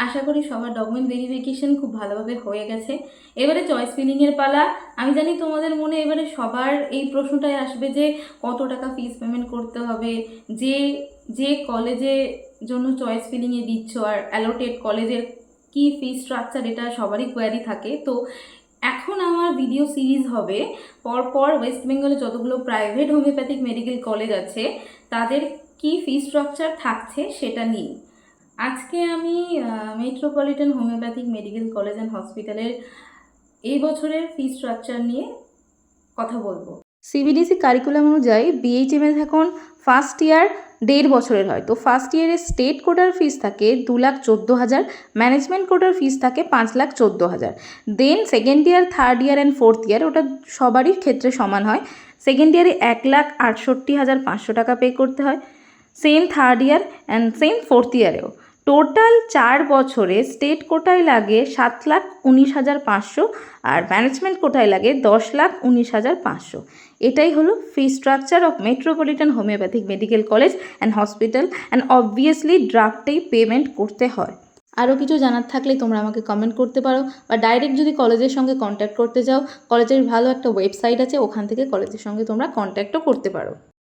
আশা করি সবার document verification খুব ভালোভাবে হয়ে গেছে। এবারে চয়েস ফিলিংয়ের পালা। আমি জানি তোমাদের মনে এবারে সবার এই প্রশ্নটাই আসবে যে কত টাকা ফিস পেমেন্ট করতে হবে, যে যে কলেজে জন্য চয়েস ফিলিংয়ে দিচ্ছ আর অ্যালোটেড কলেজের কি ফি স্ট্রাকচার, এটা সবারই কোয়ারি থাকে। তো এখন আমার ভিডিও সিরিজ হবে পরপর ওয়েস্ট বেঙ্গলে যতগুলো প্রাইভেট হোমিওপ্যাথিক মেডিকেল কলেজ আছে তাদের কি ফি স্ট্রাকচার থাকছে সেটা নিয়ে। আজকে আমি metropolitan homoeopathic medical college and হসপিটালের এই বছরের ফি স্ট্রাকচার নিয়ে কথা বলবো। সিবিডিসি কারিকুলাম অনুযায়ী বিএইচএমএস এখন ফার্স্ট ইয়ার 1.5 বছরের হয়। তো ফার্স্ট ইয়ারের স্টেট কোটার ফিস থাকে 2,14,000, ম্যানেজমেন্ট কোটার ফিস থাকে 5,14,000। Then second year, third year and fourth year ওটা সবারই ক্ষেত্রে সমান হয়। সেকেন্ড ইয়ারে 1,68,500 টাকা পে করতে হয়, same third year and same ফোর্থ ইয়ারেও। টোটাল 4 বছরে স্টেট কোটায় লাগে 7,19,500 আর ম্যানেজমেন্ট কোটায় লাগে 10,19,500। এটাই হলো fee structure of metropolitan homoeopathic medical college and hospital, and obviously ড্রাফটেই পেমেন্ট করতে হয়। আরও কিছু জানার থাকলে তোমরা আমাকে কমেন্ট করতে পারো, বা ডাইরেক্ট যদি কলেজের সঙ্গে কন্ট্যাক্ট করতে চাও, কলেজের ভালো একটা ওয়েবসাইট আছে, ওখান থেকে কলেজের সঙ্গে তোমরা কন্ট্যাক্টও করতে পারো।